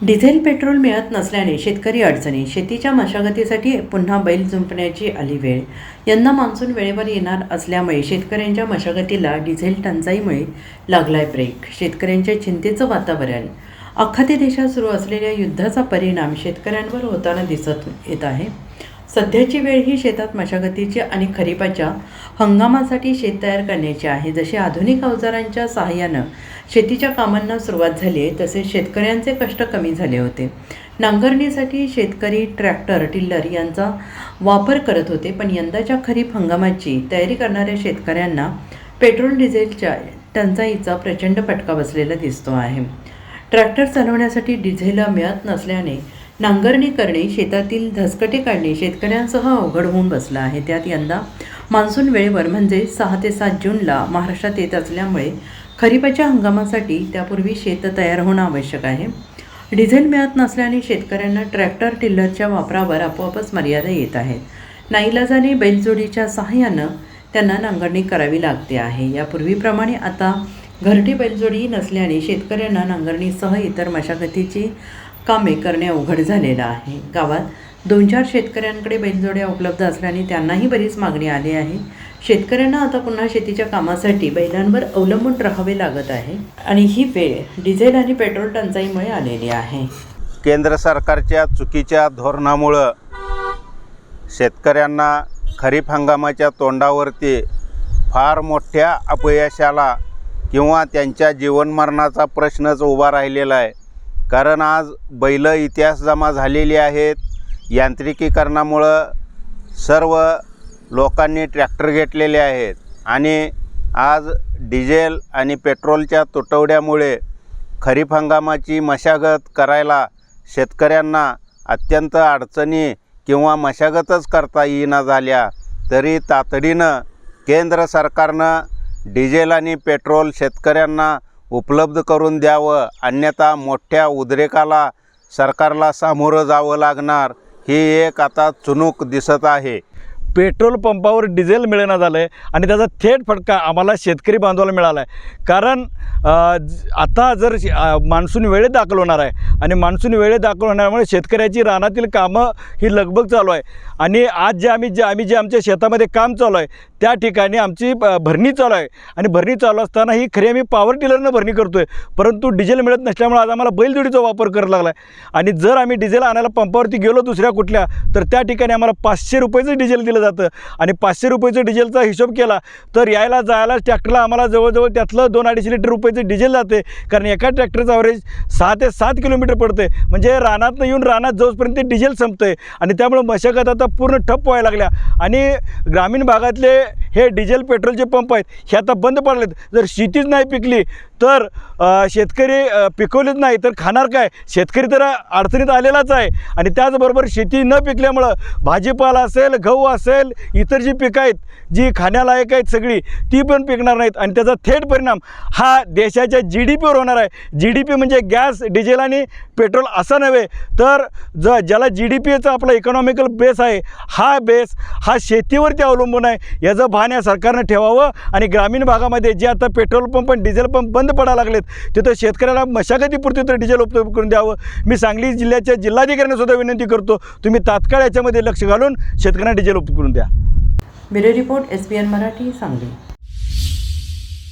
Diesel petrol मिळत नसल्याने शेतकरी अडचणी, शेतीच्या मशागतीसाठी पुन्हा बैल जुंपण्याची आली वेळ। यंदा मान्सून वेळेवर येणार असल्यामुळे शेतकऱ्यांच्या मशागतीला डिझेल टंचाईमुळे लागलाय ब्रेक। शेतकऱ्यांच्या चिंतेचं वातावरण। अख्ख्या देशात सुरू असलेल्या युद्धाचा परिणाम शेतकऱ्यांवर होताना दिसत येत आहे। सध्याची वेळ ही शेतात मशागतीची आणि खरीपाच्या हंगामासाठी शेत तयार करण्याची आहे। जसे आधुनिक अवजारांच्या सहाय्यानं शेतीच्या कामांना सुरुवात झाली आहे, तसेच शेतकऱ्यांचे कष्ट कमी झाले होते। नांगरणीसाठी शेतकरी ट्रॅक्टर, टिल्लर यांचा वापर करत होते, पण यंदाच्या खरीप हंगामाची तयारी करणाऱ्या शेतकऱ्यांना पेट्रोल डिझेलच्या टंचाईचा प्रचंड फटका बसलेला दिसतो आहे। ट्रॅक्टर चालवण्यासाठी डिझेल मिळत नसल्याने नांगरणी करणे, शेतातील धसकटे काढणे शेतकऱ्यांसह अवघड होऊन बसलं आहे। त्यात यंदा मान्सून वेळेवर म्हणजे 6 ते 7 जूनला महाराष्ट्रात येत असल्यामुळे खरीपाच्या हंगामासाठी त्यापूर्वी शेत तयार होणं आवश्यक आहे। डिझेल मिळत नसल्याने शेतकऱ्यांना ट्रॅक्टर, टिल्लरच्या वापरावर आपोआपच मर्यादा येत आहेत। नाईलाजाने बैलजोडीच्या सहाय्यानं त्यांना नांगरणी करावी लागते आहे। यापूर्वीप्रमाणे आता घरटी बैलजोडी नसल्याने शेतकऱ्यांना नांगरणीसह इतर मशागतीची कामे करणे अवघड झालेलं आहे। गावात 2-4 शेतकऱ्यांकडे बैलजोड्या उपलब्ध असल्याने त्यांनाही बरीच मागणी आली आहे। शेतकऱ्यांना आता पुन्हा शेतीच्या कामासाठी बैलांवर अवलंबून राहावे लागत आहे आणि ही वेळ डिझेल आणि पेट्रोल टंचाईमुळे आलेली आहे। केंद्र सरकारच्या चुकीच्या धोरणामुळे शेतकऱ्यांना खरीप हंगामाच्या तोंडावरती फार मोठ्या अपयशाला किंवा त्यांच्या जीवनमरणाचा प्रश्नच उभा राहिलेला आहे। कारण आज बैल इतिहास जमा झालेली आहेत। यांत्रिकीकरणामुळं सर्व लोकांनी ट्रॅक्टर घेतलेले आहेत आणि आज डिझेल आणि पेट्रोलच्या तुटवड्यामुळे खरीप हंगामाची मशागत करायला शेतकऱ्यांना अत्यंत अडचणी किंवा मशागतच करता येईना झाल्या। तरी तातडीनं केंद्र सरकारनं डिझेल आणि पेट्रोल शेतकऱ्यांना उपलब्ध करून द्यावं, अन्यथा मोठ्या उद्रेकाला सरकारला सामोरं जावं लागणार, ही एक आता चुणूक दिसत आहे। पेट्रोल पंपावर डिझेल मिळेना झालं आहे आणि त्याचा थेट फटका आम्हाला शेतकरी बांधवाला मिळाला आहे। कारण आता जर मान्सून वेळेत दाखल होणार आहे आणि मान्सून वेळेत दाखल होण्यामुळे शेतकऱ्याची रानातील कामं ही लगबग चालू आहे आणि आज आम्ही जे आमच्या शेतामध्ये काम चालू आहे त्या ठिकाणी आमची भरणी चालू आहे आणि भरणी चालू असताना ही खरी आम्ही पॉवर टिलरनं भरणी करतो आहे, परंतु डिझेल मिळत नसल्यामुळे आज आम्हाला बैलजोडीचा वापर करायला लागला आहे। आणि जर आम्ही डिझेल आणायला पंपावरती गेलो दुसऱ्या कुठल्या, तर त्या ठिकाणी आम्हाला 500 रुपयेचं डिझेल दिलं जातं आणि 500 रुपयेचं डिझेलचा हिशोब केला तर यायला जायला ट्रॅक्टरला आम्हाला जवळजवळ त्यातलं 2-2.5 लिटर रुपयाचं डिझेल जाते। कारण एका ट्रॅक्टरचं ॲव्हरेज 6 ते 7 किलोमीटर पडते, म्हणजे रानातनं येऊन रानात जाऊपर्यंत ते डिझेल संपतं आहे आणि त्यामुळे मशागत आता पूर्ण ठप्प व्हायला लागल्या आणि ग्रामीण भागातले हे डिझेल पेट्रोलचे पंप आहेत हे आता बंद पडलेत। जर शेतीच नाही पिकली तर शेतकरी पिकवलीच नाही तर खाणार काय? शेतकरी तर अडचणीत आलेलाच आहे आणि त्याचबरोबर शेती न पिकल्यामुळं भाजीपाला असेल, गहू असेल, इतर जी पिकं आहेत जी खाण्यालायक आहेत सगळी ती पण पिकणार नाहीत आणि त्याचा थेट परिणाम हा देशाच्या GDPवर होणार आहे। GDP म्हणजे गॅस, डिझेल आणि पेट्रोल असा नव्हे तर ज्याला GDPचा आपला इकॉनॉमिकल बेस आहे हा बेस हा शेतीवरती अवलंबून आहे। याचं भान या सरकारनं ठेवावं आणि ग्रामीण भागामध्ये जे आता पेट्रोल पंप आणि डिझेल पंप बंद पडायला लागलेत तिथं शेतकऱ्याला मशागतीपुरती तर डिझेल उपलब्ध करून द्यावं। मी सांगली जिल्ह्याच्या जिल्हाधिकाऱ्यांना सुद्धा विनंती करतो, तुम्ही तात्काळ याच्यामध्ये लक्ष घालून शेतकऱ्यांना डिझेल उपलब्ध करून द्या। Bureau report SBN Marathi, Sangli.